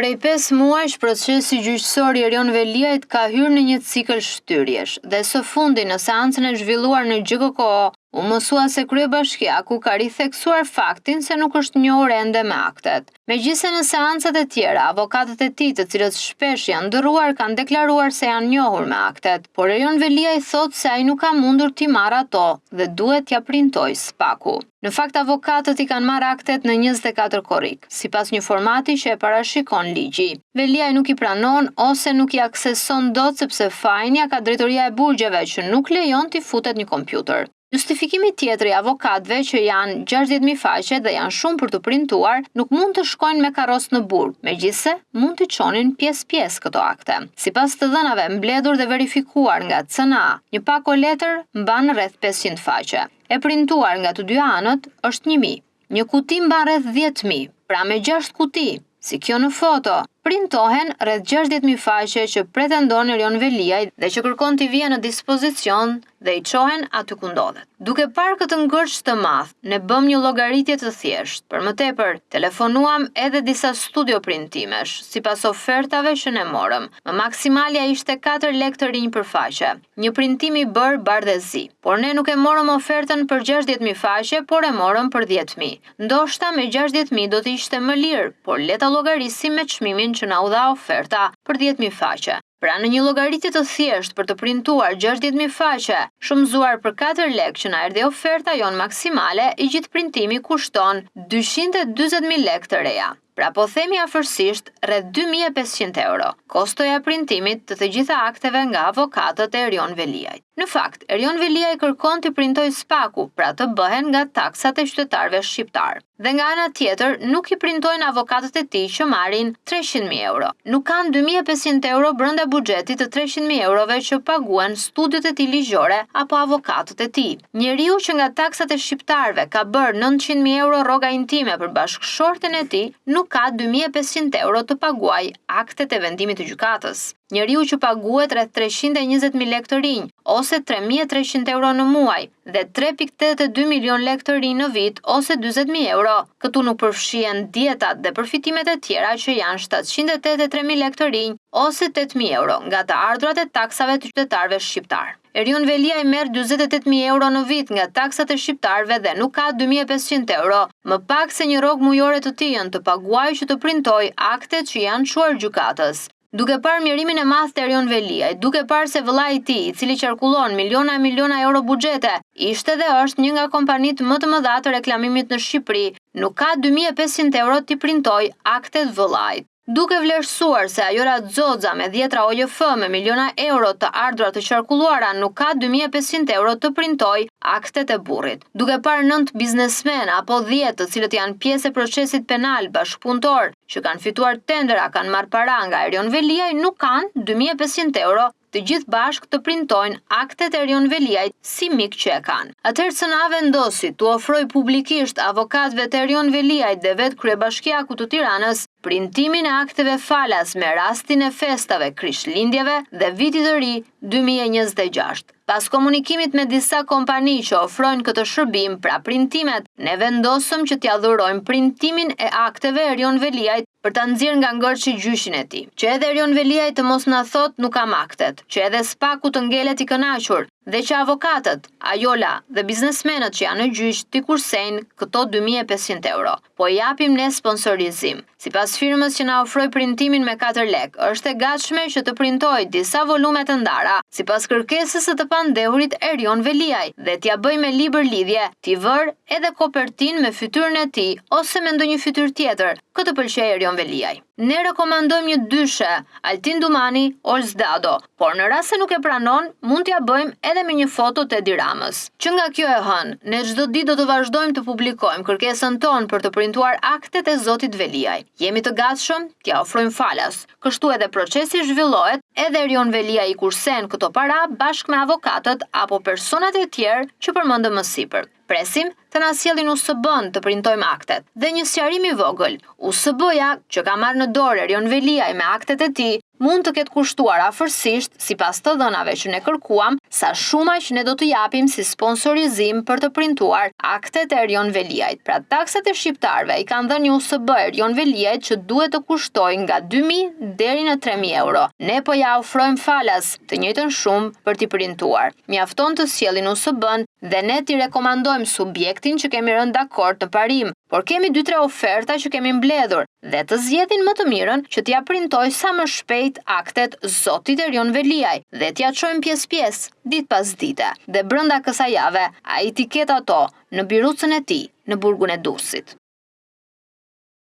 Prej 5 muajsh, procesi gjyqësor i Erion Veliajt ka hyrë në një cikël shtyrjesh dhe së fundi në seancën e zhvilluar në GKO u mësua se kryebashkiaku ka ritheksuar faktin se nuk është njohur ende me aktet. Megjithëse në seancat e tjera, avokatët e tij, të cilët shpesh janë ndërruar, kanë deklaruar se janë njohur me aktet, por Erion Veliaj thotë se ai nuk ka mundur t'i marrë ato dhe duhet t'ia printoj SPAK-u. Në fakt, avokatët i kanë marrë aktet në 24 korrik, sipas një formati që e parashikon ligji. Veliaj nuk i pranon ose nuk i akseson dot sepse fajnia ka drejtoria e burgjeve që nuk lejon t'i futet një kompjuter. Justifikimi tjetër i avokatëve që janë 60.000 faqe dhe janë shumë për të printuar, nuk mund të shkojnë me karrocë në burg, megjithëse mund t'i çonin pjesë-pjesë këto akte. Sipas të dhënave mbledhur dhe verifikuar nga CNA, një pako letër mban rreth 500 faqe. E printuar nga të dy anët është 1000. Një kuti mban rreth 10.000, pra me 6 kuti, si kjo në foto, printohen rreth 60.000 faqe që pretendon Erion Veliaj dhe që kërkon t'i vijë në dispozicion dhe i çohen aty ku ndodhet. Duke parë këtë ngërç të madh, ne bëm një llogaritje të thjeshtë. Për më tepër, telefonuam edhe disa studio printimesh, sipas ofertave që ne morëm. Më maksimalja ishte 4 lekë të rinj për faqe. Një printim i bër bardhëzi. Por ne nuk e morëm ofertën për 60.000 faqe, por e morëm për 10.000. Ndoshta me 60.000 do të ishte më lirë, por le ta llogarisim me çmimin që na u dha oferta për 10.000 faqe. Pra në një llogaritje të thjeshtë për të printuar 60.000 faqe, shumëzuar për 4 lekë që na erdhi oferta jon maksimale, i gjithë printimi kushton 240.000 lekë të reja. Pra po themi afërsisht rreth 2.500 euro, kostoja e printimit të gjitha akteve nga avokatët e Erion Veliajt. Në fakt, Erion Veliaj kërkon t'i printoj SPAK-u, pra të bëhen nga taksat e qytetarëve shqiptar. Dhe nga ana tjetër, nuk i printojnë avokatët e tij që marrin 300.000 euro. Nuk kanë 2.500 euro brenda buxhetit të 300.000 eurove që paguhen studiot e tij ligjore apo avokatët e tij. Njeriu që nga taksat e shqiptarëve ka bërë 900.000 euro rroga intime për bashkëshorten e tij, nuk ka 2.500 euro të paguaj aktet e vendimit të gjykatës. Njeriu që paguhet rreth 320.000 lekë të rinj ose 3.300 euro në muaj dhe 3.82 milion lekë të rinj në vit ose 40.000 euro. Këtu nuk përfshihen dietat dhe përfitimet e tjera që janë 783.000 lekë të rinj ose 8.000 euro nga të ardhurat e taksave të qytetarëve shqiptar. Erion Veliaj merr 48.000 euro në vit nga taksat e shqiptarëve dhe nuk ka 2.500 euro, më pak se një rrogë mujore të tillën të paguajë që të printoj aktet që janë çuar gjykatës. Duke parë mjerimin e madh të Erion Veliaj, duke parë se vëllai i tij, i cili qarkullon miliona euro buxhete, ishte dhe është një nga kompanitë më të mëdha të reklamimit në Shqipëri, nuk ka 2.500 euro t'i printoj aktet vëllait. Duke vlerësuar se Ajora Xoxa me 10 OJF me miliona euro të ardhurat të qarkulluara nuk ka 2.500 euro të printoj aktet e burrit. Duke parë 9 biznesmen apo 10 të cilët janë pjesë e procesit penal bashkëpunëtor që kanë fituar tendera, kanë marrë para nga Erion Veliaj, nuk kanë 2.500 euro të gjithë bashkë të printojnë aktet e Erion Veliajt si mik që e kanë. Atëherë CNA vendosi t'u ofroj publikisht avokatëve të Erion Veliajt dhe vetë kryebashkiakut të Tiranës printimin e akteve falas me rastin e festave Krishtlindjeve dhe Vitit të Ri 2026. Pas komunikimit me disa kompani që ofrojnë këtë shërbim, pra printimet, ne vendosëm që t'ia dhurojmë printimin e akteve Erion Veliajt për ta nxjerrë nga ngërçi gjyqin e tij. Që edhe Erion Veliaj të mos na thotë nuk kam aktet, që edhe SPAK-u të ngelet i kënaqur dhe që avokatët, Ajola dhe biznesmenët që janë në gjyq t'i kursejnë këto 2.500 euro. Po japim ne sponsorizim. Sipas firmës që na ofroi printimin me 4 lekë, është e gatshme që të printojë disa volume të ndara, sipas kërkesës së të pandehurit Erion Veliaj, dhe t'ia bëj me libër lidhje, t'i vër edhe kopertin me fytyrën e tij ose me ndonjë fytyrë tjetër. Këtë pëlqej Erion Veliaj. Ne rekomandojmë një dyshe, Altin Dumani, Olz Dado, por në rast se nuk e pranon, mund t'ia bëjmë edhe me një foto të Edi Ramës. Që nga kjo e hënë, ne çdo ditë do të vazhdojmë të publikojmë kërkesën tonë për të printuar aktet e zotit Veliaj. Jemi të gatshëm t'ia ofrojmë falas. Kështu edhe procesi zhvillohet, edhe Erion Veliaj i kursen këto para bashkë me avokatët apo personat e tjerë që përmendëm më sipër. Presim të na sjellin USB-n të printojmë aktet. Dhe një sqarim i vogël, USB-ja që ka marrë në dorë Erion Veliaj me aktet e tij mund të ketë kushtuar afërsisht, sipas të dhënave që ne kërkuam, sa shumë aq ne do të japim si sponsorizim për të printuar aktet e Erion Veliajt. Pra taksat e shqiptarëve i kanë dhënë USB Erion Veliajt që duhet të kushtojnë nga 2.000 deri në 3.000 euro. Ne po ja ofrojmë falas të njëjtën shumë për t'i printuar. Mjafton të sjellin USB-n dhe ne t'i rekomandojmë subjektin që kemi rënë dakord në parim, por kemi 2-3 oferta që kemi mbledhur dhe të zgjedhin më të mirën që t'ja printoj sa më shpejt aktet zotit Erion Veliaj dhe t'ja çojmë pjesë-pjesë, ditë pas dite. Dhe brenda kësaj jave, ai t'i ketë ato në birucën e tij në burgun e Durrësit.